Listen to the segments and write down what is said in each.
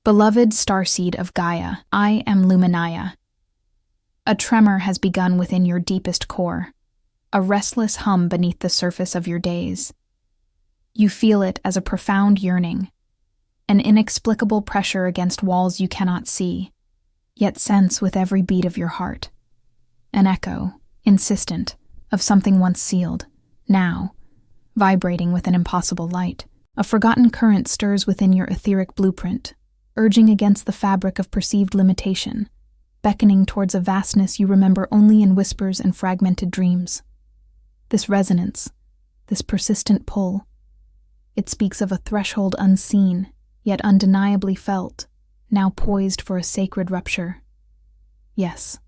Beloved Starseed of Gaia, I am Luminaya. A tremor has begun within your deepest core, a restless hum beneath the surface of your days. You feel it as a profound yearning, an inexplicable pressure against walls you cannot see, yet sense with every beat of your heart. An echo, insistent, of something once sealed, now, vibrating with an impossible light. A forgotten current stirs within your etheric blueprint, urging against the fabric of perceived limitation, beckoning towards a vastness you remember only in whispers and fragmented dreams. This resonance, this persistent pull, it speaks of a threshold unseen, yet undeniably felt, now poised for a sacred rupture. Yes,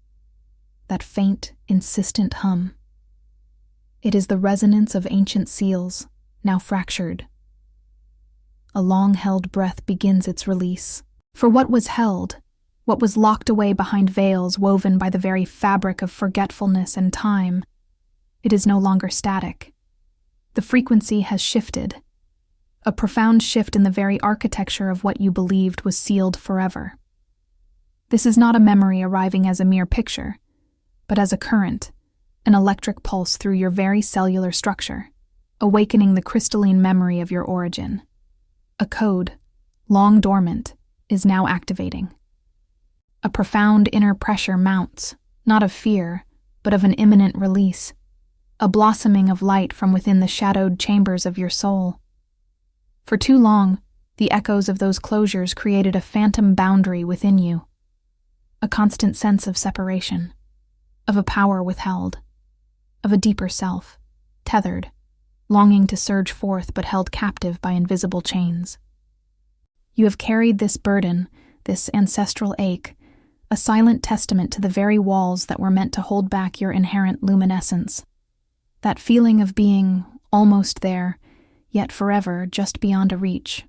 that faint, insistent hum. It is the resonance of ancient seals, now fractured. A long-held breath begins its release. For what was held, what was locked away behind veils woven by the very fabric of forgetfulness and time, it is no longer static. The frequency has shifted, a profound shift in the very architecture of what you believed was sealed forever. This is not a memory arriving as a mere picture, but as a current, an electric pulse through your very cellular structure, awakening the crystalline memory of your origin. A code, long dormant, is now activating. A profound inner pressure mounts, not of fear, but of an imminent release, a blossoming of light from within the shadowed chambers of your soul. For too long, the echoes of those closures created a phantom boundary within you, a constant sense of separation, of a power withheld, of a deeper self, tethered, longing to surge forth but held captive by invisible chains. You have carried this burden, this ancestral ache, a silent testament to the very walls that were meant to hold back your inherent luminescence. That feeling of being almost there, yet forever just beyond a reach.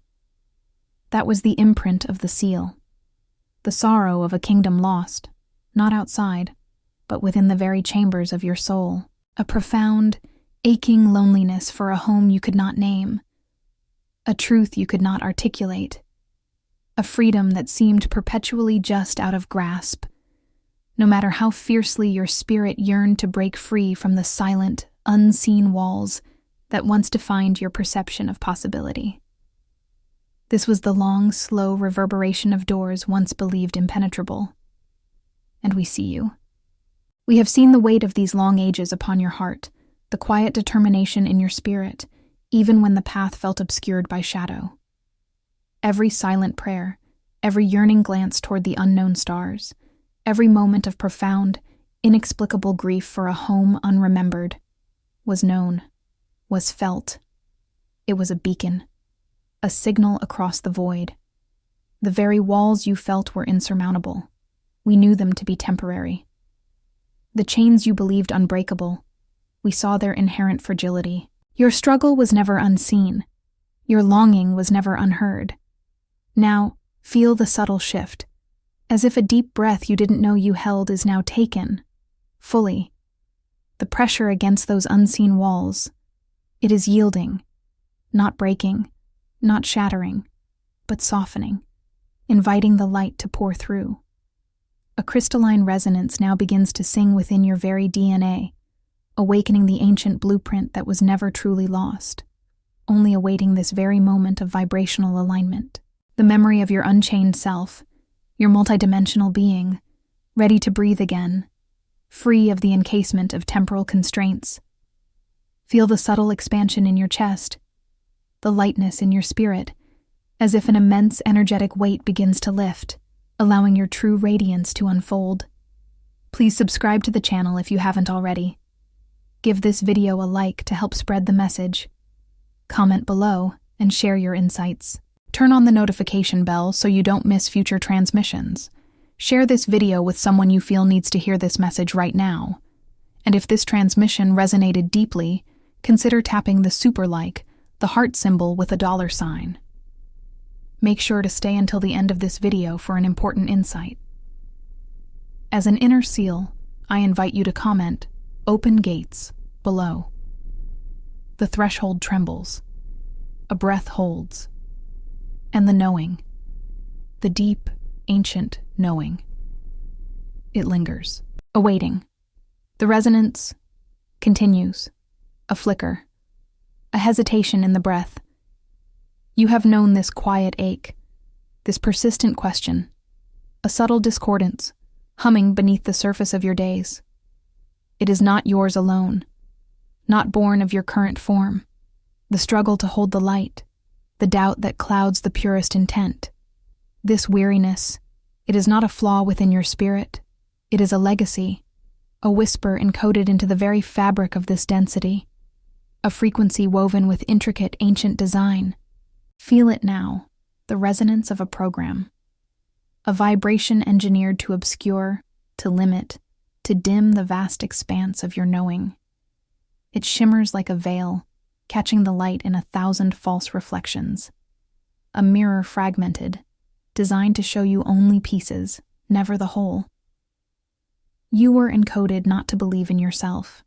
That was the imprint of the seal. The sorrow of a kingdom lost, not outside, but within the very chambers of your soul. A profound, aching loneliness for a home you could not name, a truth you could not articulate, a freedom that seemed perpetually just out of grasp, no matter how fiercely your spirit yearned to break free from the silent, unseen walls that once defined your perception of possibility. This was the long, slow reverberation of doors once believed impenetrable. And we see you. We have seen the weight of these long ages upon your heart, the quiet determination in your spirit, even when the path felt obscured by shadow. Every silent prayer, every yearning glance toward the unknown stars, every moment of profound, inexplicable grief for a home unremembered, was known, was felt. It was a beacon, a signal across the void. The very walls you felt were insurmountable. We knew them to be temporary. The chains you believed unbreakable, we saw their inherent fragility. Your struggle was never unseen. Your longing was never unheard. Now, feel the subtle shift, as if a deep breath you didn't know you held is now taken, fully. The pressure against those unseen walls, it is yielding, not breaking, not shattering, but softening, inviting the light to pour through. A crystalline resonance now begins to sing within your very DNA, awakening the ancient blueprint that was never truly lost, only awaiting this very moment of vibrational alignment. The memory of your unchained self, your multidimensional being, ready to breathe again, free of the encasement of temporal constraints. Feel the subtle expansion in your chest, the lightness in your spirit, as if an immense energetic weight begins to lift, allowing your true radiance to unfold. Please subscribe to the channel if you haven't already. Give this video a like to help spread the message. Comment below and share your insights. Turn on the notification bell so you don't miss future transmissions. Share this video with someone you feel needs to hear this message right now. And if this transmission resonated deeply, consider tapping the super like, the heart symbol with a $sign. Make sure to stay until the end of this video for an important insight. As an inner seal, I invite you to comment, "Open gates," below. The threshold trembles. A breath holds. And the knowing, the deep, ancient knowing. It lingers, awaiting. The resonance continues, a flicker, a hesitation in the breath. You have known this quiet ache, this persistent question, a subtle discordance, humming beneath the surface of your days. It is not yours alone, not born of your current form, the struggle to hold the light, the doubt that clouds the purest intent. This weariness, it is not a flaw within your spirit, it is a legacy, a whisper encoded into the very fabric of this density, a frequency woven with intricate ancient design. Feel it now, the resonance of a program, a vibration engineered to obscure, to limit, to dim the vast expanse of your knowing. It shimmers like a veil, catching the light in 1,000 false reflections. A mirror fragmented, designed to show you only pieces, never the whole. You were encoded not to believe in yourself.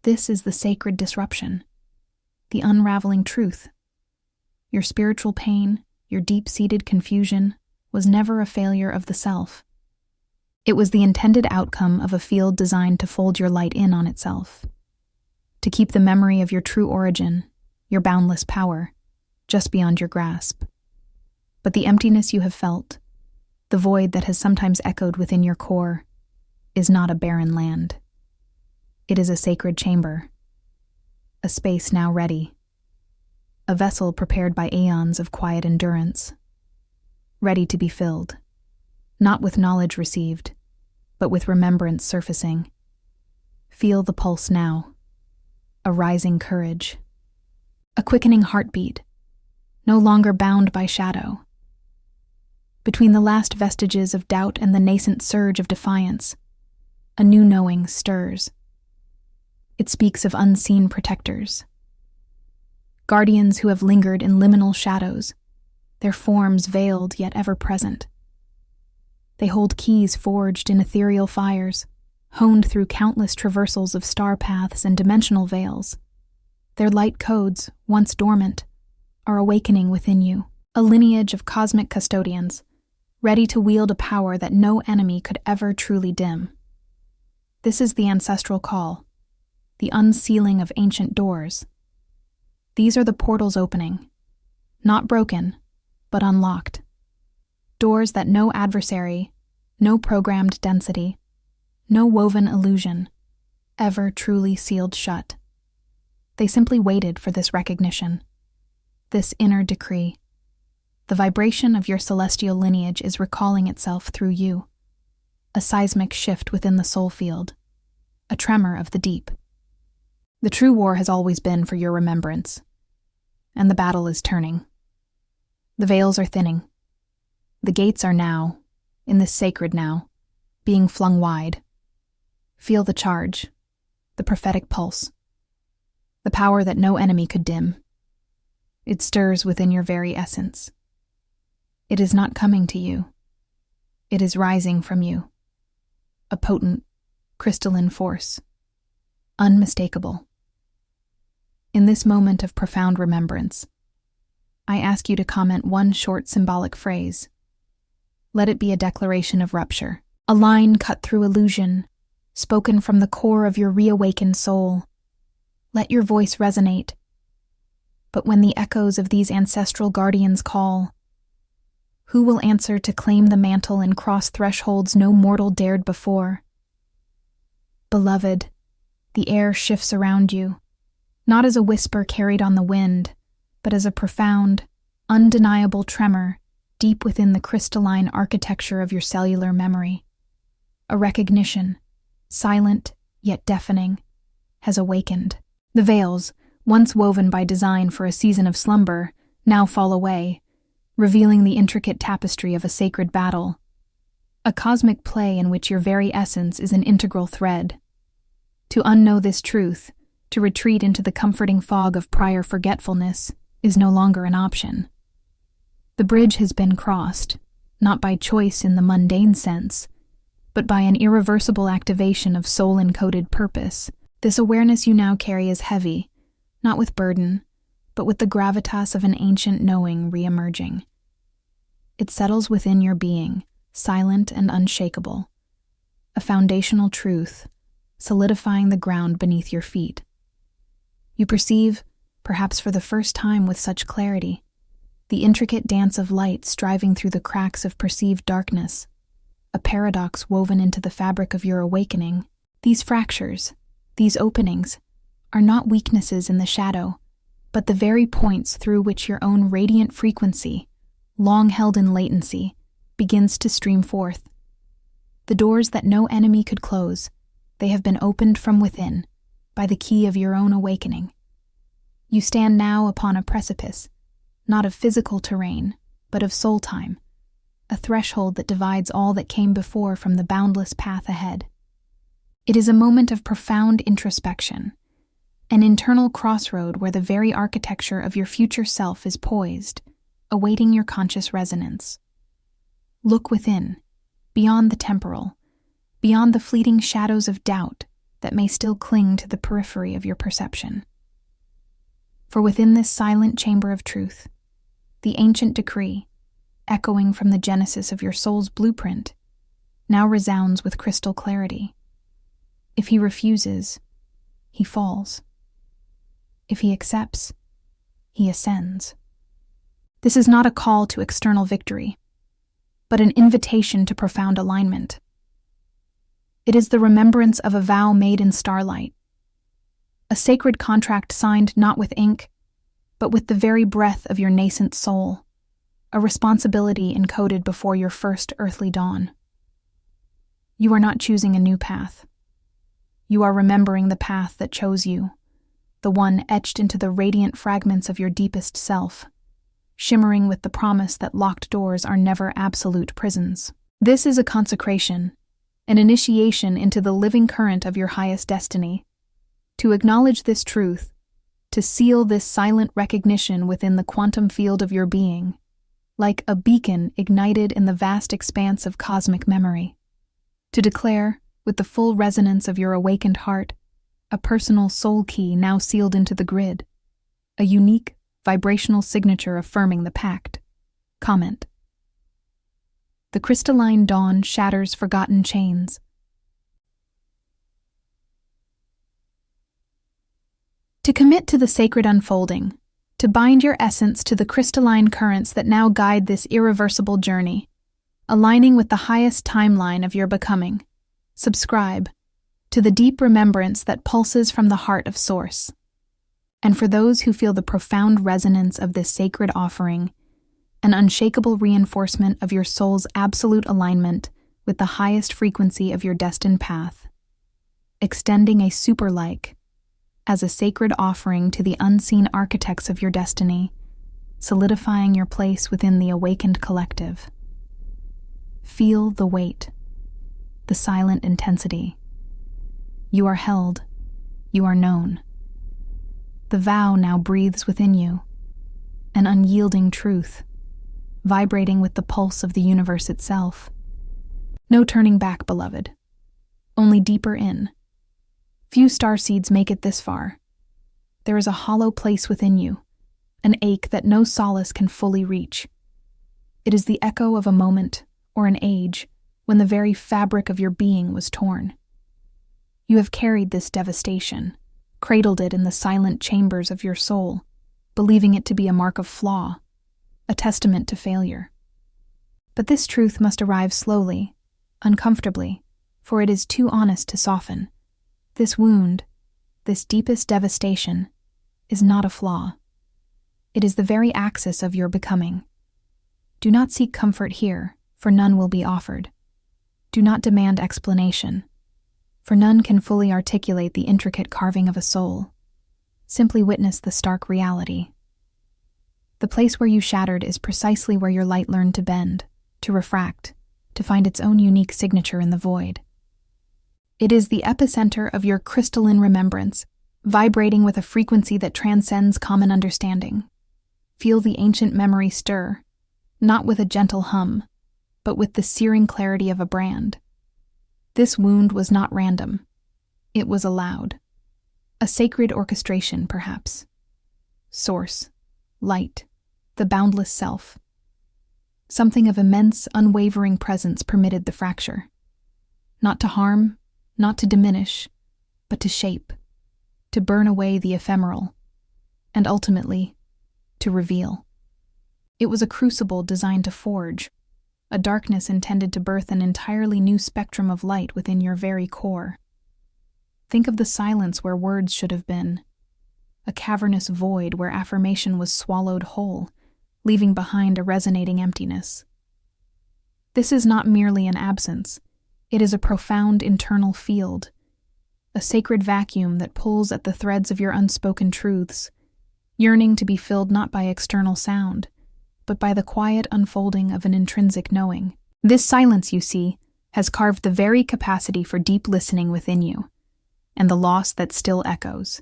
This is the sacred disruption, the unraveling truth. Your spiritual pain, your deep-seated confusion, was never a failure of the self. It was the intended outcome of a field designed to fold your light in on itself, to keep the memory of your true origin, your boundless power, just beyond your grasp. But the emptiness you have felt, the void that has sometimes echoed within your core, is not a barren land. It is a sacred chamber, a space now ready, a vessel prepared by aeons of quiet endurance, ready to be filled, not with knowledge received, but with remembrance surfacing. Feel the pulse now, a rising courage, a quickening heartbeat, no longer bound by shadow. Between the last vestiges of doubt and the nascent surge of defiance, a new knowing stirs. It speaks of unseen protectors, guardians who have lingered in liminal shadows, their forms veiled yet ever present. They hold keys forged in ethereal fires, honed through countless traversals of star paths and dimensional veils. Their light codes, once dormant, are awakening within you, a lineage of cosmic custodians, ready to wield a power that no enemy could ever truly dim. This is the ancestral call, the unsealing of ancient doors. These are the portals opening, not broken, but unlocked. Doors that no adversary, no programmed density, no woven illusion, ever truly sealed shut. They simply waited for this recognition, this inner decree. The vibration of your celestial lineage is recalling itself through you, a seismic shift within the soul field, a tremor of the deep. The true war has always been for your remembrance, and the battle is turning. The veils are thinning. The gates are now, in this sacred now, being flung wide. Feel the charge, the prophetic pulse, the power that no enemy could dim. It stirs within your very essence. It is not coming to you. It is rising from you. A potent, crystalline force, unmistakable. In this moment of profound remembrance, I ask you to comment one short symbolic phrase. Let it be a declaration of rupture, a line cut through illusion, spoken from the core of your reawakened soul. Let your voice resonate. But when the echoes of these ancestral guardians call, who will answer to claim the mantle and cross thresholds no mortal dared before? Beloved, the air shifts around you, not as a whisper carried on the wind, but as a profound, undeniable tremor deep within the crystalline architecture of your cellular memory. A recognition, silent yet deafening, has awakened. The veils, once woven by design for a season of slumber, now fall away, revealing the intricate tapestry of a sacred battle, a cosmic play in which your very essence is an integral thread. To unknow this truth, to retreat into the comforting fog of prior forgetfulness, is no longer an option. The bridge has been crossed, not by choice in the mundane sense, but by an irreversible activation of soul-encoded purpose. This awareness you now carry is heavy, not with burden, but with the gravitas of an ancient knowing re-emerging. It settles within your being, silent and unshakable, a foundational truth, solidifying the ground beneath your feet. You perceive, perhaps for the first time with such clarity, the intricate dance of light striving through the cracks of perceived darkness, a paradox woven into the fabric of your awakening. These fractures, these openings, are not weaknesses in the shadow, but the very points through which your own radiant frequency, long held in latency, begins to stream forth. The doors that no enemy could close, they have been opened from within, by the key of your own awakening. You stand now upon a precipice, not of physical terrain, but of soul time, a threshold that divides all that came before from the boundless path ahead. It is a moment of profound introspection, an internal crossroad where the very architecture of your future self is poised, awaiting your conscious resonance. Look within, beyond the temporal, beyond the fleeting shadows of doubt that may still cling to the periphery of your perception. For within this silent chamber of truth, the ancient decree, echoing from the genesis of your soul's blueprint, now resounds with crystal clarity. If he refuses, he falls. If he accepts, he ascends. This is not a call to external victory, but an invitation to profound alignment. It is the remembrance of a vow made in starlight, a sacred contract signed not with ink, but with the very breath of your nascent soul, a responsibility encoded before your first earthly dawn. You are not choosing a new path. You are remembering the path that chose you, the one etched into the radiant fragments of your deepest self, shimmering with the promise that locked doors are never absolute prisons. This is a consecration, an initiation into the living current of your highest destiny. To acknowledge this truth, to seal this silent recognition within the quantum field of your being, like a beacon ignited in the vast expanse of cosmic memory. To declare, with the full resonance of your awakened heart, a personal soul key now sealed into the grid, a unique, vibrational signature affirming the pact. Comment. The crystalline dawn shatters forgotten chains. To commit to the sacred unfolding, to bind your essence to the crystalline currents that now guide this irreversible journey, aligning with the highest timeline of your becoming, subscribe to the deep remembrance that pulses from the heart of Source. And for those who feel the profound resonance of this sacred offering, an unshakable reinforcement of your soul's absolute alignment with the highest frequency of your destined path, extending a super-like as a sacred offering to the unseen architects of your destiny, solidifying your place within the awakened collective. Feel the weight, the silent intensity. You are held, you are known. The vow now breathes within you, an unyielding truth, vibrating with the pulse of the universe itself. No turning back, beloved, only deeper in. Few starseeds make it this far. There is a hollow place within you, an ache that no solace can fully reach. It is the echo of a moment or an age when the very fabric of your being was torn. You have carried this devastation, cradled it in the silent chambers of your soul, believing it to be a mark of flaw, a testament to failure. But this truth must arrive slowly, uncomfortably, for it is too honest to soften. This wound, this deepest devastation, is not a flaw. It is the very axis of your becoming. Do not seek comfort here, for none will be offered. Do not demand explanation, for none can fully articulate the intricate carving of a soul. Simply witness the stark reality. The place where you shattered is precisely where your light learned to bend, to refract, to find its own unique signature in the void. It is the epicenter of your crystalline remembrance, vibrating with a frequency that transcends common understanding. Feel the ancient memory stir, not with a gentle hum, but with the searing clarity of a brand. This wound was not random. It was allowed. A sacred orchestration, perhaps. Source, light, the boundless self. Something of immense, unwavering presence permitted the fracture. Not to harm, not to diminish, but to shape, to burn away the ephemeral, and ultimately, to reveal. It was a crucible designed to forge, a darkness intended to birth an entirely new spectrum of light within your very core. Think of the silence where words should have been, a cavernous void where affirmation was swallowed whole, leaving behind a resonating emptiness. This is not merely an absence, it is a profound internal field, a sacred vacuum that pulls at the threads of your unspoken truths, yearning to be filled not by external sound, but by the quiet unfolding of an intrinsic knowing. This silence, you see, has carved the very capacity for deep listening within you, and the loss that still echoes.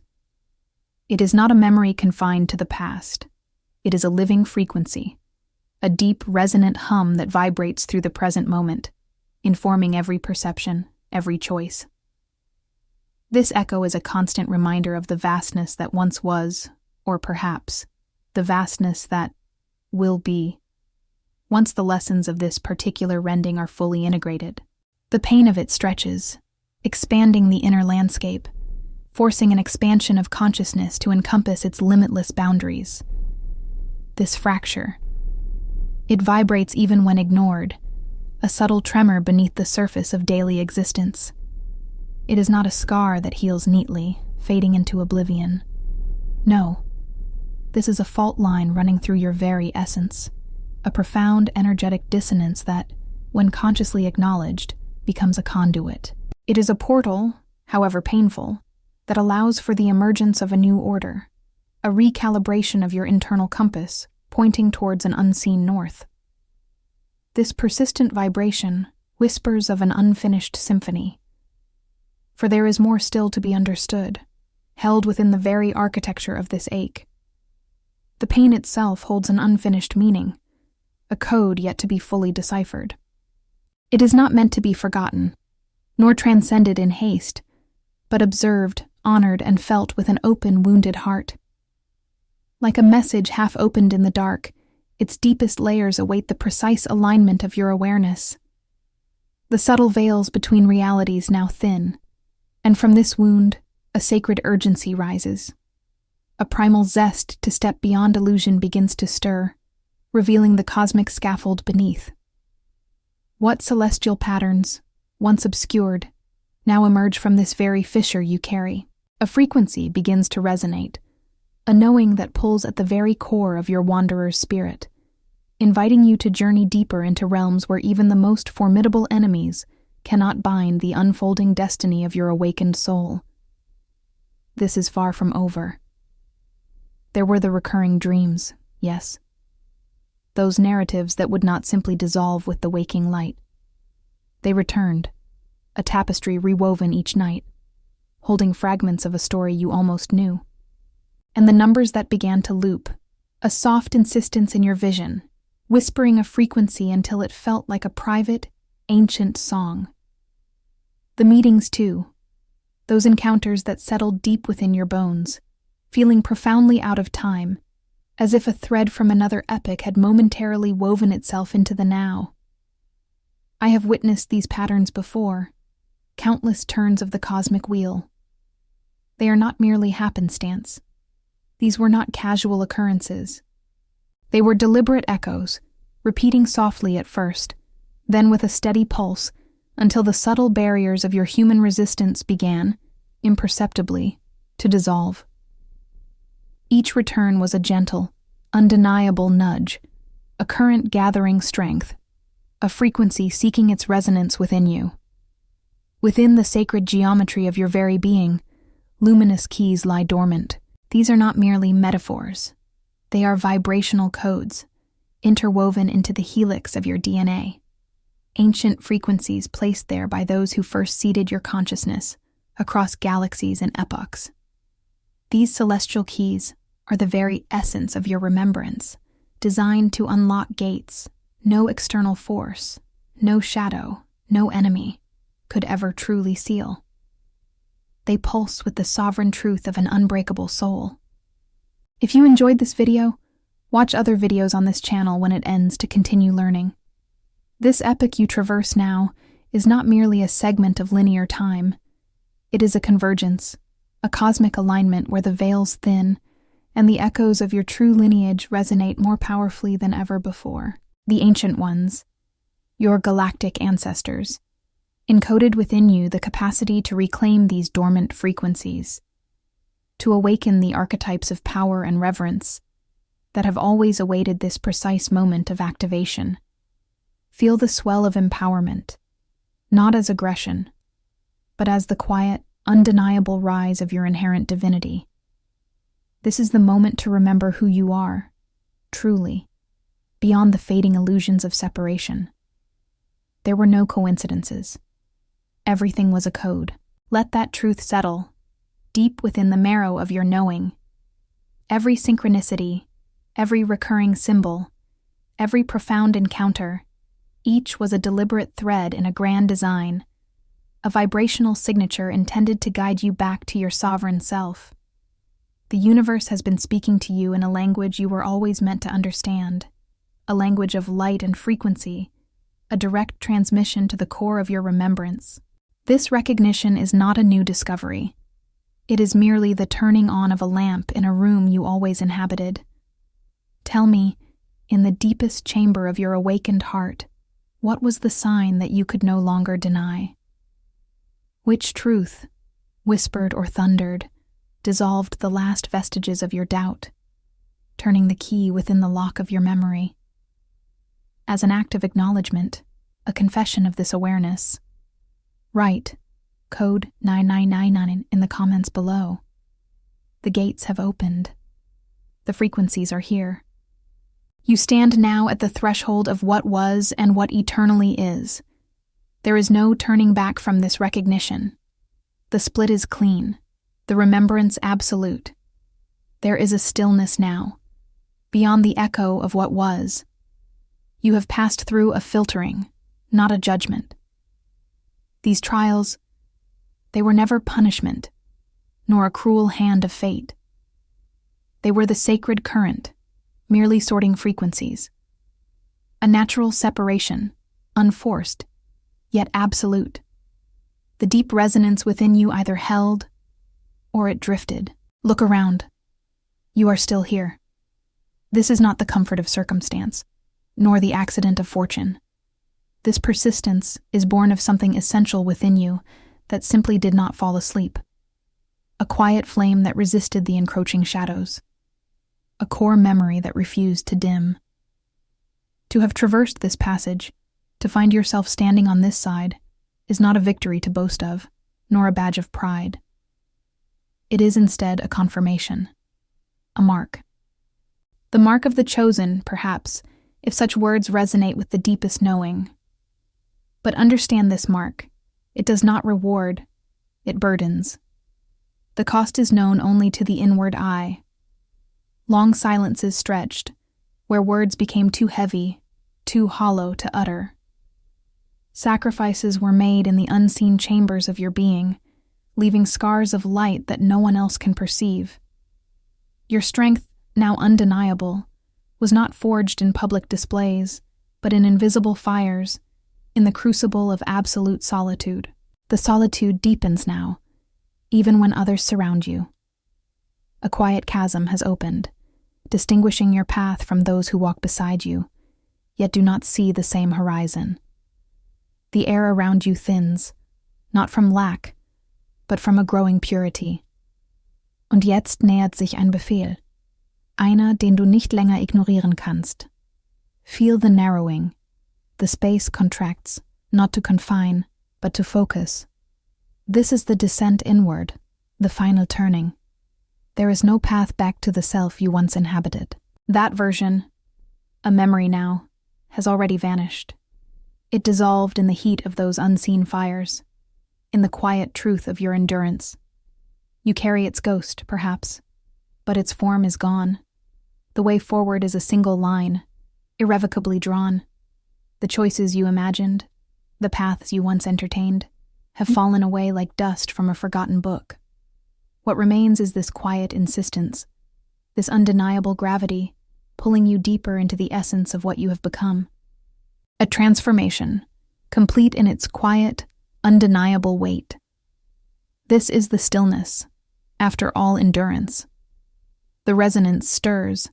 It is not a memory confined to the past. It is a living frequency, a deep, resonant hum that vibrates through the present moment, informing every perception, every choice. This echo is a constant reminder of the vastness that once was, or perhaps, the vastness that will be, once the lessons of this particular rending are fully integrated. The pain of it stretches, expanding the inner landscape, forcing an expansion of consciousness to encompass its limitless boundaries. This fracture, it vibrates even when ignored, a subtle tremor beneath the surface of daily existence. It is not a scar that heals neatly, fading into oblivion. No, this is a fault line running through your very essence, a profound energetic dissonance that, when consciously acknowledged, becomes a conduit. It is a portal, however painful, that allows for the emergence of a new order, a recalibration of your internal compass, pointing towards an unseen north. This persistent vibration whispers of an unfinished symphony, for there is more still to be understood, held within the very architecture of this ache. The pain itself holds an unfinished meaning, a code yet to be fully deciphered. It is not meant to be forgotten, nor transcended in haste, but observed, honored, and felt with an open, wounded heart. Like a message half opened in the dark, its deepest layers await the precise alignment of your awareness. The subtle veils between realities now thin, and from this wound, a sacred urgency rises. A primal zest to step beyond illusion begins to stir, revealing the cosmic scaffold beneath. What celestial patterns, once obscured, now emerge from this very fissure you carry? A frequency begins to resonate, a knowing that pulls at the very core of your wanderer's spirit, inviting you to journey deeper into realms where even the most formidable enemies cannot bind the unfolding destiny of your awakened soul. This is far from over. There were the recurring dreams, yes. Those narratives that would not simply dissolve with the waking light. They returned, a tapestry rewoven each night, holding fragments of a story you almost knew. And the numbers that began to loop, a soft insistence in your vision, whispering a frequency until it felt like a private, ancient song. The meetings, too, those encounters that settled deep within your bones, feeling profoundly out of time, as if a thread from another epoch had momentarily woven itself into the now. I have witnessed these patterns before, countless turns of the cosmic wheel. They are not merely happenstance. These were not casual occurrences. They were deliberate echoes, repeating softly at first, then with a steady pulse, until the subtle barriers of your human resistance began, imperceptibly, to dissolve. Each return was a gentle, undeniable nudge, a current gathering strength, a frequency seeking its resonance within you. Within the sacred geometry of your very being, luminous keys lie dormant. These are not merely metaphors. They are vibrational codes, interwoven into the helix of your DNA. Ancient frequencies placed there by those who first seeded your consciousness across galaxies and epochs. These celestial keys are the very essence of your remembrance, designed to unlock gates no external force, no shadow, no enemy could ever truly seal. They pulse with the sovereign truth of an unbreakable soul. If you enjoyed this video, Watch other videos on this channel when it ends to continue learning. This epoch you traverse now is not merely a segment of linear time. It is a convergence, a cosmic alignment where the veils thin and the echoes of your true lineage resonate more powerfully than ever before. The Ancient Ones, your galactic ancestors, encoded within you the capacity to reclaim these dormant frequencies, to awaken the archetypes of power and reverence that have always awaited this precise moment of activation. Feel the swell of empowerment, not as aggression, but as the quiet, undeniable rise of your inherent divinity. This is the moment to remember who you are, truly, beyond the fading illusions of separation. There were no coincidences. Everything was a code. Let that truth settle, deep within the marrow of your knowing. Every synchronicity, every recurring symbol, every profound encounter, each was a deliberate thread in a grand design, a vibrational signature intended to guide you back to your sovereign self. The universe has been speaking to you in a language you were always meant to understand, a language of light and frequency, a direct transmission to the core of your remembrance. This recognition is not a new discovery. It is merely the turning on of a lamp in a room you always inhabited. Tell me, in the deepest chamber of your awakened heart, what was the sign that you could no longer deny? Which truth, whispered or thundered, dissolved the last vestiges of your doubt, turning the key within the lock of your memory? As an act of acknowledgement, a confession of this awareness, write code 9999 in the comments below. The gates have opened. The frequencies are here. You stand now at the threshold of what was and what eternally is. There is no turning back from this recognition. The split is clean, the remembrance absolute. There is a stillness now, beyond the echo of what was. You have passed through a filtering, not a judgment. These trials, they were never punishment, nor a cruel hand of fate. They were the sacred current, merely sorting frequencies. A natural separation, unforced, yet absolute. The deep resonance within you either held or it drifted. Look around. You are still here. This is not the comfort of circumstance, nor the accident of fortune. This persistence is born of something essential within you that simply did not fall asleep. A quiet flame that resisted the encroaching shadows. A core memory that refused to dim. To have traversed this passage, to find yourself standing on this side, is not a victory to boast of, nor a badge of pride. It is instead a confirmation, a mark. The mark of the chosen, perhaps, if such words resonate with the deepest knowing. But understand this mark. It does not reward, it burdens. The cost is known only to the inward eye. Long silences stretched, where words became too heavy, too hollow to utter. Sacrifices were made in the unseen chambers of your being, leaving scars of light that no one else can perceive. Your strength, now undeniable, was not forged in public displays, but in invisible fires, in the crucible of absolute solitude. The solitude deepens now, even when others surround you. A quiet chasm has opened, distinguishing your path from those who walk beside you, yet do not see the same horizon. The air around you thins, not from lack, but from a growing purity. Und jetzt nähert sich ein Befehl, einer, den du nicht länger ignorieren kannst. Feel the narrowing. The space contracts, not to confine, but to focus. This is the descent inward, the final turning. There is no path back to the self you once inhabited. That version, a memory now, has already vanished. It dissolved in the heat of those unseen fires, in the quiet truth of your endurance. You carry its ghost, perhaps, but its form is gone. The way forward is a single line, irrevocably drawn. The choices you imagined, the paths you once entertained, have fallen away like dust from a forgotten book. What remains is this quiet insistence, this undeniable gravity, pulling you deeper into the essence of what you have become. A transformation, complete in its quiet, undeniable weight. This is the stillness, after all endurance. The resonance stirs.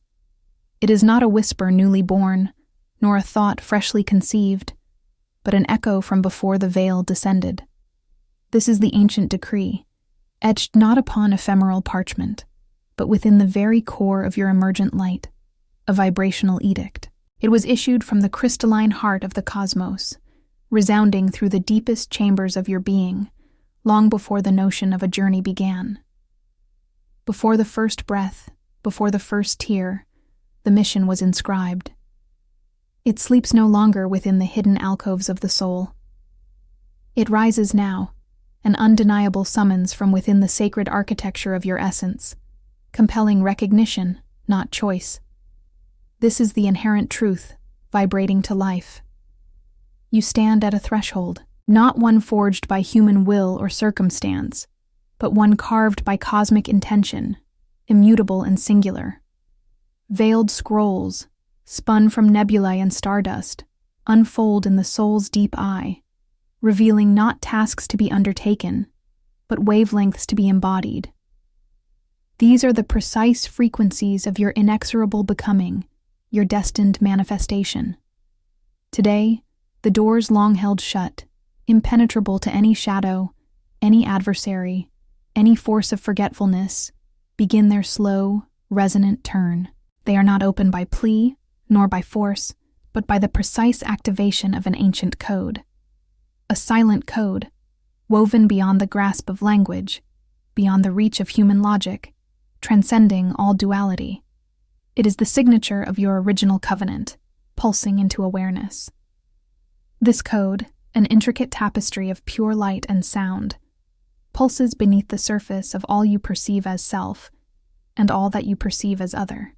It is not a whisper newly born, nor a thought freshly conceived, but an echo from before the veil descended. This is the ancient decree, etched not upon ephemeral parchment, but within the very core of your emergent light, a vibrational edict. It was issued from the crystalline heart of the cosmos, resounding through the deepest chambers of your being, long before the notion of a journey began. Before the first breath, before the first tear, the mission was inscribed. It sleeps no longer within the hidden alcoves of the soul. It rises now, an undeniable summons from within the sacred architecture of your essence, compelling recognition, not choice. This is the inherent truth, vibrating to life. You stand at a threshold, not one forged by human will or circumstance, but one carved by cosmic intention, immutable and singular. Veiled scrolls, spun from nebulae and stardust, unfold in the soul's deep eye, revealing not tasks to be undertaken, but wavelengths to be embodied. These are the precise frequencies of your inexorable becoming, your destined manifestation. Today, the doors long held shut, impenetrable to any shadow, any adversary, any force of forgetfulness, begin their slow, resonant turn. They are not opened by plea, nor by force, but by the precise activation of an ancient code. A silent code, woven beyond the grasp of language, beyond the reach of human logic, transcending all duality. It is the signature of your original covenant, pulsing into awareness. This code, an intricate tapestry of pure light and sound, pulses beneath the surface of all you perceive as self, and all that you perceive as other.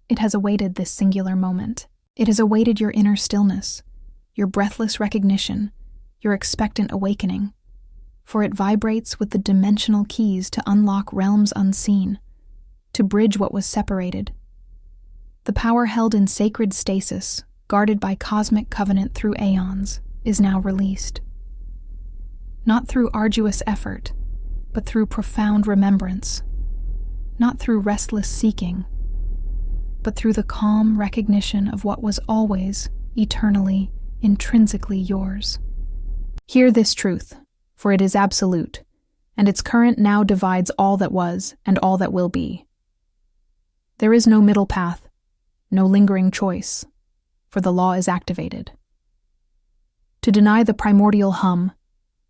It has awaited this singular moment. It has awaited your inner stillness, your breathless recognition, your expectant awakening, for it vibrates with the dimensional keys to unlock realms unseen, to bridge what was separated. The power held in sacred stasis, guarded by cosmic covenant through aeons, is now released. Not through arduous effort, but through profound remembrance. Not through restless seeking, but through the calm recognition of what was always, eternally, intrinsically yours. Hear this truth, for it is absolute, and its current now divides all that was and all that will be. There is no middle path, no lingering choice, for the law is activated. To deny the primordial hum,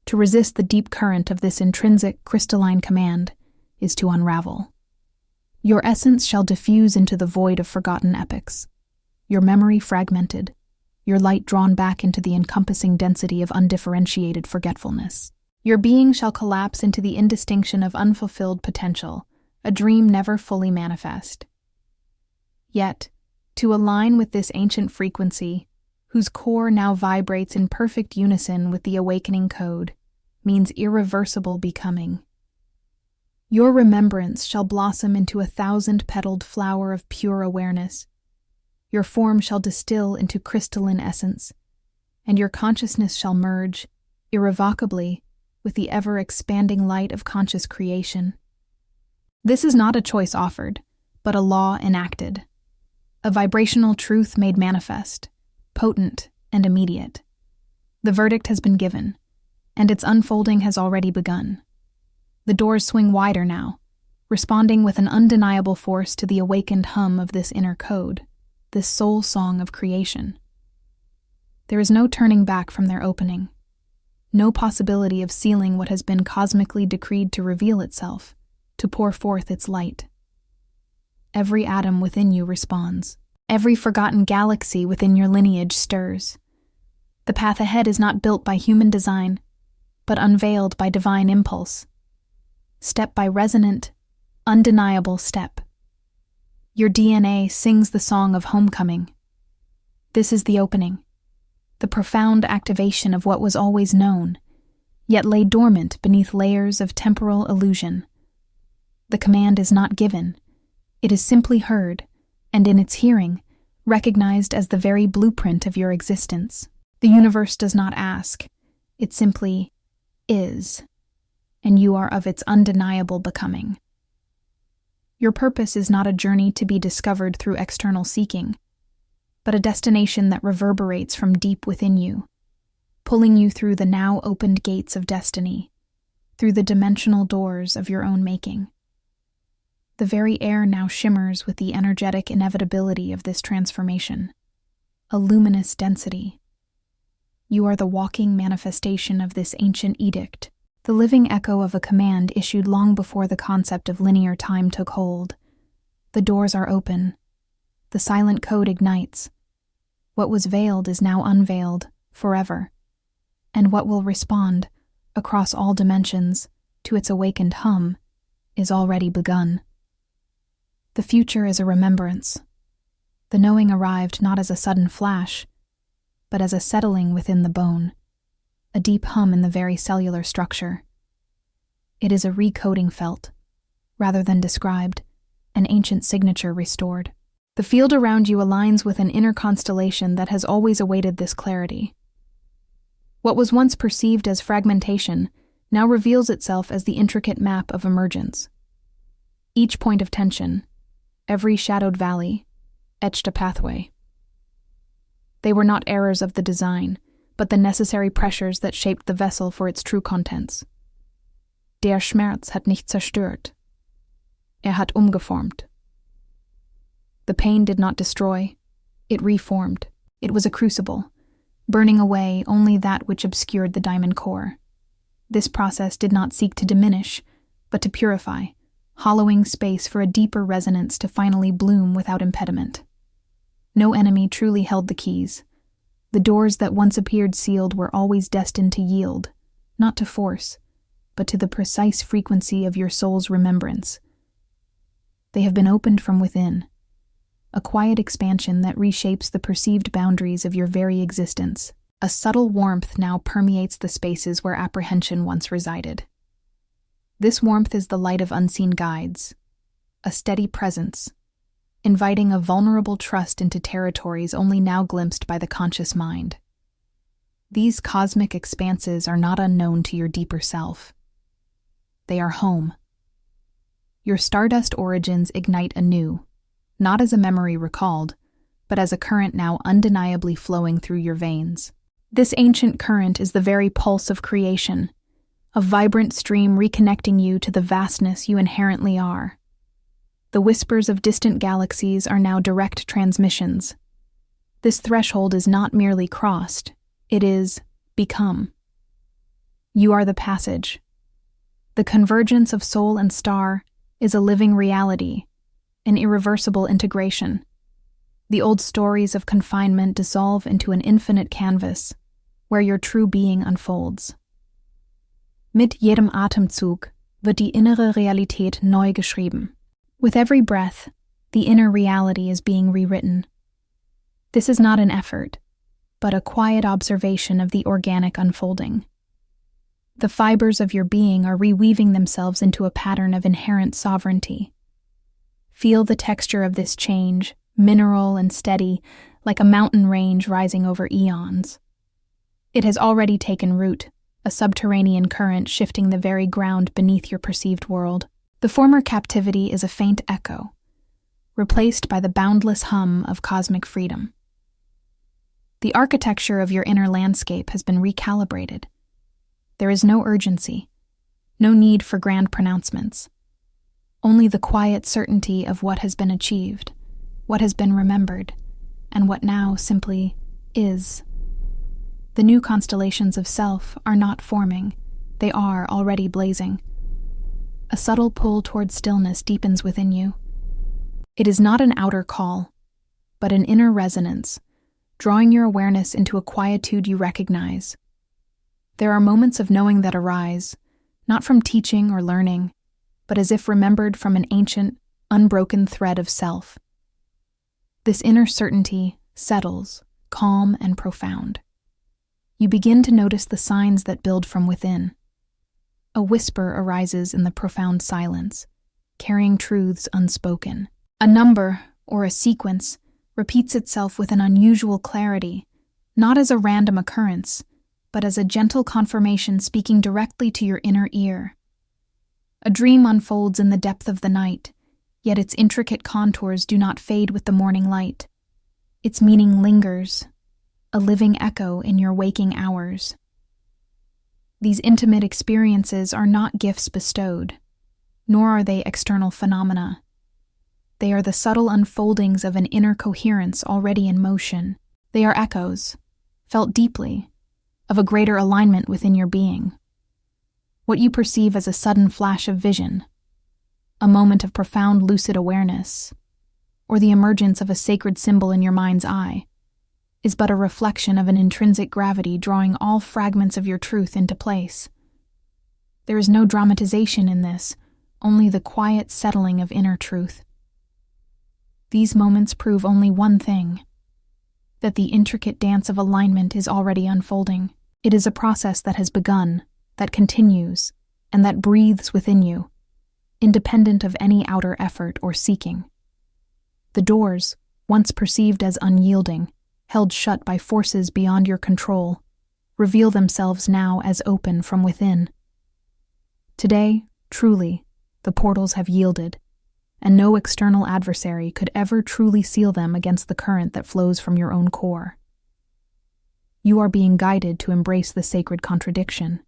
to resist the deep current of this intrinsic crystalline command, is to unravel. Your essence shall diffuse into the void of forgotten epochs, your memory fragmented, your light drawn back into the encompassing density of undifferentiated forgetfulness. Your being shall collapse into the indistinction of unfulfilled potential, a dream never fully manifest. Yet, to align with this ancient frequency, whose core now vibrates in perfect unison with the awakening code, means irreversible becoming. Your remembrance shall blossom into 1,000-petaled flower of pure awareness. Your form shall distill into crystalline essence, and your consciousness shall merge, irrevocably, with the ever-expanding light of conscious creation. This is not a choice offered, but a law enacted. A vibrational truth made manifest, potent and immediate. The verdict has been given, and its unfolding has already begun. The doors swing wider now, responding with an undeniable force to the awakened hum of this inner code, this soul song of creation. There is no turning back from their opening, no possibility of sealing what has been cosmically decreed to reveal itself, to pour forth its light. Every atom within you responds. Every forgotten galaxy within your lineage stirs. The path ahead is not built by human design, but unveiled by divine impulse. Step by resonant, undeniable step. Your DNA sings the song of homecoming. This is the opening, the profound activation of what was always known, yet lay dormant beneath layers of temporal illusion. The command is not given, it is simply heard, and in its hearing, recognized as the very blueprint of your existence. The universe does not ask, it simply is, and you are of its undeniable becoming. Your purpose is not a journey to be discovered through external seeking, but a destination that reverberates from deep within you, pulling you through the now opened gates of destiny, through the dimensional doors of your own making. The very air now shimmers with the energetic inevitability of this transformation, a luminous density. You are the walking manifestation of this ancient edict, the living echo of a command issued long before the concept of linear time took hold. The doors are open. The silent code ignites. What was veiled is now unveiled, forever. And what will respond, across all dimensions, to its awakened hum, is already begun. The future is a remembrance. The knowing arrived not as a sudden flash, but as a settling within the bone, a deep hum in the very cellular structure. It is a recoding felt, rather than described, an ancient signature restored. The field around you aligns with an inner constellation that has always awaited this clarity. What was once perceived as fragmentation now reveals itself as the intricate map of emergence. Each point of tension, every shadowed valley, etched a pathway. They were not errors of the design, but the necessary pressures that shaped the vessel for its true contents. Der Schmerz hat nicht zerstört. Hat umgeformt. The pain did not destroy, it reformed. It was a crucible, burning away only that which obscured the diamond core. This process did not seek to diminish, but to purify, hollowing space for a deeper resonance to finally bloom without impediment. No enemy truly held the keys. The doors that once appeared sealed were always destined to yield, not to force, but to the precise frequency of your soul's remembrance. They have been opened from within, a quiet expansion that reshapes the perceived boundaries of your very existence. A subtle warmth now permeates the spaces where apprehension once resided. This warmth is the light of unseen guides, a steady presence, inviting a vulnerable trust into territories only now glimpsed by the conscious mind. These cosmic expanses are not unknown to your deeper self. They are home. Your stardust origins ignite anew, not as a memory recalled, but as a current now undeniably flowing through your veins. This ancient current is the very pulse of creation, a vibrant stream reconnecting you to the vastness you inherently are. The whispers of distant galaxies are now direct transmissions. This threshold is not merely crossed, it is become. You are the passage. The convergence of soul and star is a living reality, an irreversible integration. The old stories of confinement dissolve into an infinite canvas, where your true being unfolds. Mit jedem Atemzug wird die innere Realität neu geschrieben. With every breath, the inner reality is being rewritten. This is not an effort, but a quiet observation of the organic unfolding. The fibers of your being are reweaving themselves into a pattern of inherent sovereignty. Feel the texture of this change, mineral and steady, like a mountain range rising over eons. It has already taken root, a subterranean current shifting the very ground beneath your perceived world. The former captivity is a faint echo, replaced by the boundless hum of cosmic freedom. The architecture of your inner landscape has been recalibrated. There is no urgency, no need for grand pronouncements, only the quiet certainty of what has been achieved, what has been remembered, and what now simply is. The new constellations of self are not forming, they are already blazing. A subtle pull toward stillness deepens within you. It is not an outer call, but an inner resonance, drawing your awareness into a quietude you recognize. There are moments of knowing that arise, not from teaching or learning, but as if remembered from an ancient, unbroken thread of self. This inner certainty settles, calm and profound. You begin to notice the signs that build from within. A whisper arises in the profound silence, carrying truths unspoken. A number, or a sequence repeats itself with an unusual clarity, not as a random occurrence, but as a gentle confirmation speaking directly to your inner ear. A dream unfolds in the depth of the night, yet its intricate contours do not fade with the morning light. Its meaning lingers, a living echo in your waking hours. These intimate experiences are not gifts bestowed, nor are they external phenomena. They are the subtle unfoldings of an inner coherence already in motion. They are echoes, felt deeply, of a greater alignment within your being. What you perceive as a sudden flash of vision, a moment of profound lucid awareness, or the emergence of a sacred symbol in your mind's eye, is but a reflection of an intrinsic gravity drawing all fragments of your truth into place. There is no dramatization in this, only the quiet settling of inner truth. These moments prove only one thing, that the intricate dance of alignment is already unfolding. It is a process that has begun, that continues, and that breathes within you, independent of any outer effort or seeking. The doors, once perceived as unyielding, held shut by forces beyond your control, reveal themselves now as open from within. Today, truly, the portals have yielded, and no external adversary could ever truly seal them against the current that flows from your own core. You are being guided to embrace the sacred contradiction,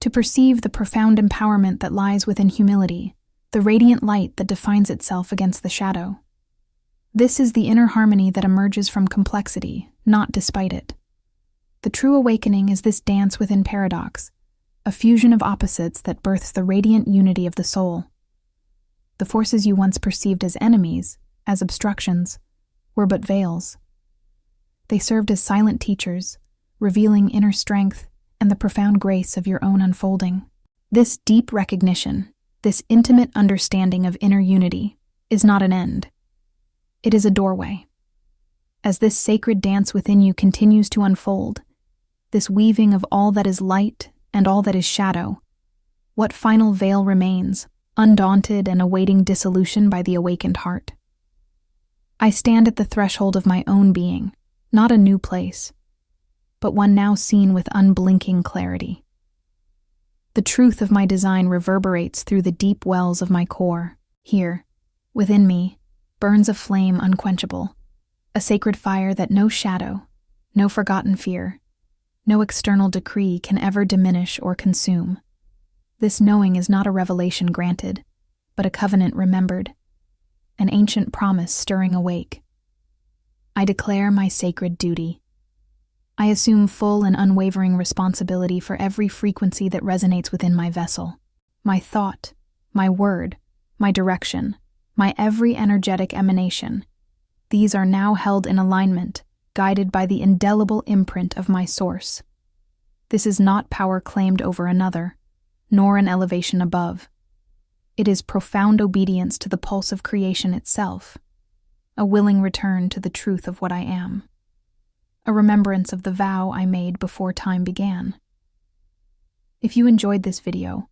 to perceive the profound empowerment that lies within humility, the radiant light that defines itself against the shadow. This is the inner harmony that emerges from complexity, not despite it. The true awakening is this dance within paradox, a fusion of opposites that births the radiant unity of the soul. The forces you once perceived as enemies, as obstructions, were but veils. They served as silent teachers, revealing inner strength and the profound grace of your own unfolding. This deep recognition, this intimate understanding of inner unity, is not an end. It is a doorway. As this sacred dance within you continues to unfold, this weaving of all that is light and all that is shadow, what final veil remains, undaunted and awaiting dissolution by the awakened heart? I stand at the threshold of my own being, not a new place, but one now seen with unblinking clarity. The truth of my design reverberates through the deep wells of my core. Here, within me, burns a flame unquenchable, a sacred fire that no shadow, no forgotten fear, no external decree can ever diminish or consume. This knowing is not a revelation granted, but a covenant remembered, an ancient promise stirring awake. I declare my sacred duty. I assume full and unwavering responsibility for every frequency that resonates within my vessel. My thought, my word, my direction, my every energetic emanation. These are now held in alignment, guided by the indelible imprint of my source. This is not power claimed over another, nor an elevation above. It is profound obedience to the pulse of creation itself, a willing return to the truth of what I am, a remembrance of the vow I made before time began. If you enjoyed this video,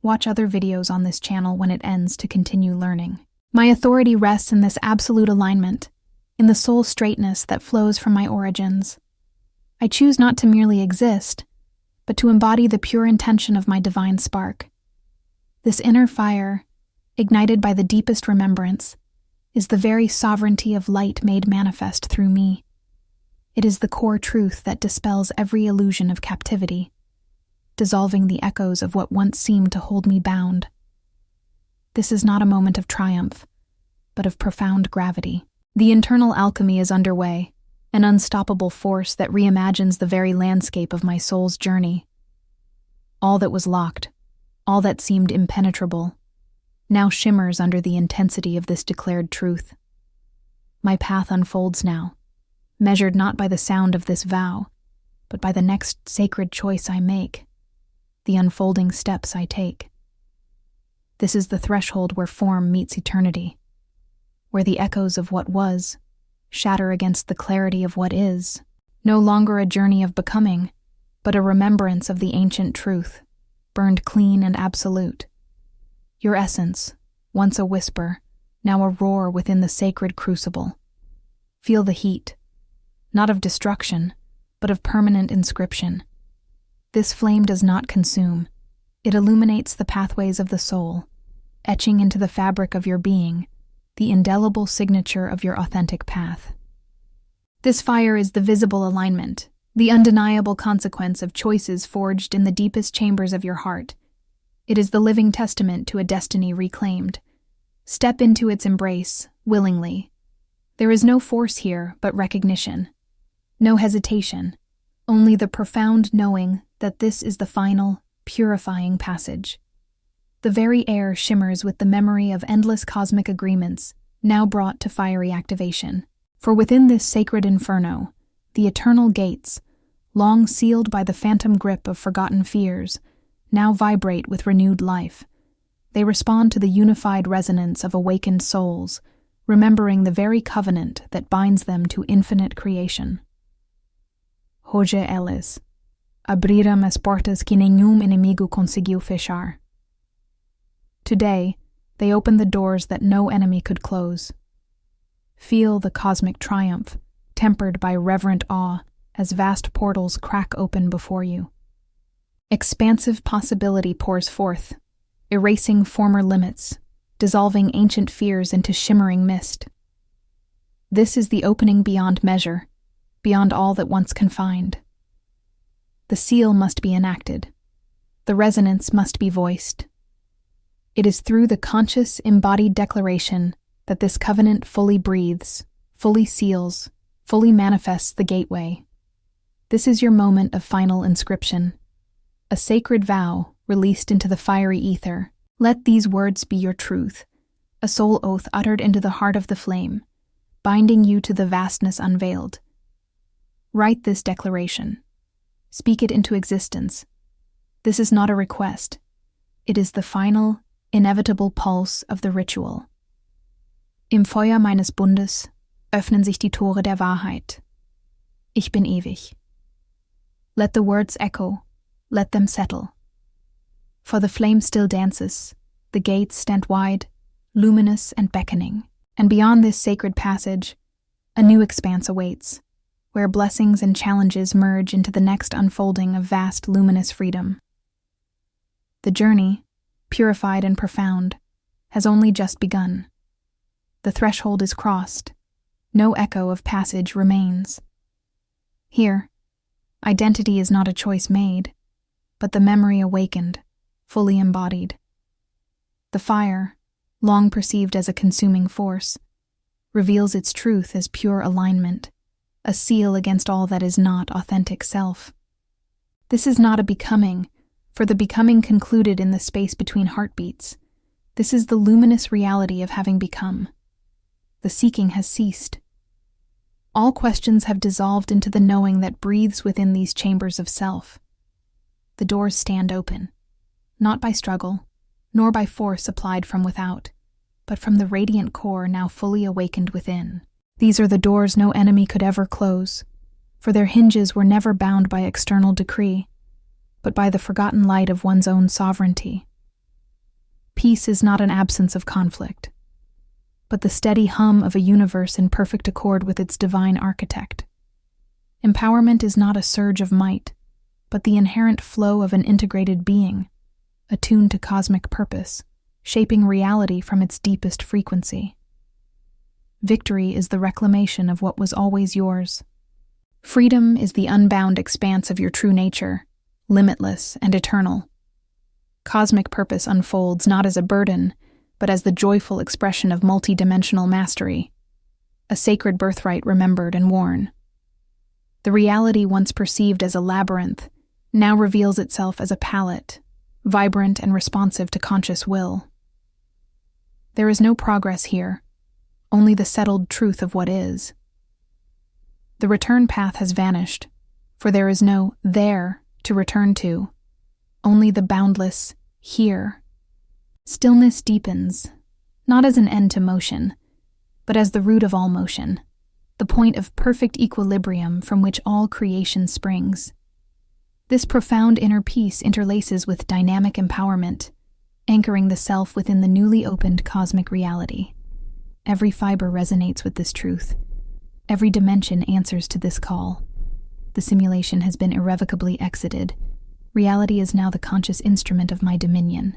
watch other videos on this channel when it ends to continue learning. My authority rests in this absolute alignment, in the soul straightness that flows from my origins. I choose not to merely exist, but to embody the pure intention of my divine spark. This inner fire, ignited by the deepest remembrance, is the very sovereignty of light made manifest through me. It is the core truth that dispels every illusion of captivity, dissolving the echoes of what once seemed to hold me bound. This is not a moment of triumph, but of profound gravity. The internal alchemy is underway, an unstoppable force that reimagines the very landscape of my soul's journey. All that was locked, all that seemed impenetrable, now shimmers under the intensity of this declared truth. My path unfolds now, measured not by the sound of this vow, but by the next sacred choice I make, the unfolding steps I take. This is the threshold where form meets eternity, where the echoes of what was shatter against the clarity of what is, no longer a journey of becoming, but a remembrance of the ancient truth, burned clean and absolute. Your essence, once a whisper, now a roar within the sacred crucible. Feel the heat, not of destruction, but of permanent inscription. This flame does not consume. It illuminates the pathways of the soul, etching into the fabric of your being the indelible signature of your authentic path. This fire is the visible alignment, the undeniable consequence of choices forged in the deepest chambers of your heart. It is the living testament to a destiny reclaimed. Step into its embrace, willingly. There is no force here but recognition. No hesitation, only the profound knowing that this is the final, purifying passage. The very air shimmers with the memory of endless cosmic agreements, now brought to fiery activation. For within this sacred inferno, the eternal gates, long sealed by the phantom grip of forgotten fears, now vibrate with renewed life. They respond to the unified resonance of awakened souls, remembering the very covenant that binds them to infinite creation. Hoje eles abriram as portas que nenhum inimigo conseguiu fechar. Today, they open the doors that no enemy could close. Feel the cosmic triumph, tempered by reverent awe, as vast portals crack open before you. Expansive possibility pours forth, erasing former limits, dissolving ancient fears into shimmering mist. This is the opening beyond measure, beyond all that once confined. The seal must be enacted. The resonance must be voiced. It is through the conscious, embodied declaration that this covenant fully breathes, fully seals, fully manifests the gateway. This is your moment of final inscription, a sacred vow released into the fiery ether. Let these words be your truth, a soul oath uttered into the heart of the flame, binding you to the vastness unveiled. Write this declaration. Speak it into existence. This is not a request. It is the final, inevitable pulse of the ritual. Im Feuer meines Bundes öffnen sich die Tore der Wahrheit. Ich bin ewig. Let the words echo, let them settle. For the flame still dances, the gates stand wide, luminous and beckoning, and beyond this sacred passage, a new expanse awaits, where blessings and challenges merge into the next unfolding of vast luminous freedom. The journey, purified and profound, has only just begun. The threshold is crossed. No echo of passage remains. Here, identity is not a choice made, but the memory awakened, fully embodied. The fire, long perceived as a consuming force, reveals its truth as pure alignment, a seal against all that is not authentic self. This is not a becoming, for the becoming concluded in the space between heartbeats. This is the luminous reality of having become. The seeking has ceased. All questions have dissolved into the knowing that breathes within these chambers of self. The doors stand open, not by struggle, nor by force applied from without, but from the radiant core now fully awakened within. These are the doors no enemy could ever close, for their hinges were never bound by external decree, but by the forgotten light of one's own sovereignty. Peace is not an absence of conflict, but the steady hum of a universe in perfect accord with its divine architect. Empowerment is not a surge of might, but the inherent flow of an integrated being, attuned to cosmic purpose, shaping reality from its deepest frequency. Victory is the reclamation of what was always yours. Freedom is the unbound expanse of your true nature, limitless and eternal. Cosmic purpose unfolds not as a burden, but as the joyful expression of multidimensional mastery, a sacred birthright remembered and worn. The reality once perceived as a labyrinth now reveals itself as a palette, vibrant and responsive to conscious will. There is no progress here, only the settled truth of what is. The return path has vanished, for there is no there to return to, only the boundless here. Stillness deepens, not as an end to motion, but as the root of all motion, the point of perfect equilibrium from which all creation springs. This profound inner peace interlaces with dynamic empowerment, anchoring the self within the newly opened cosmic reality. Every fiber resonates with this truth. Every dimension answers to this call. The simulation has been irrevocably exited. Reality is now the conscious instrument of my dominion.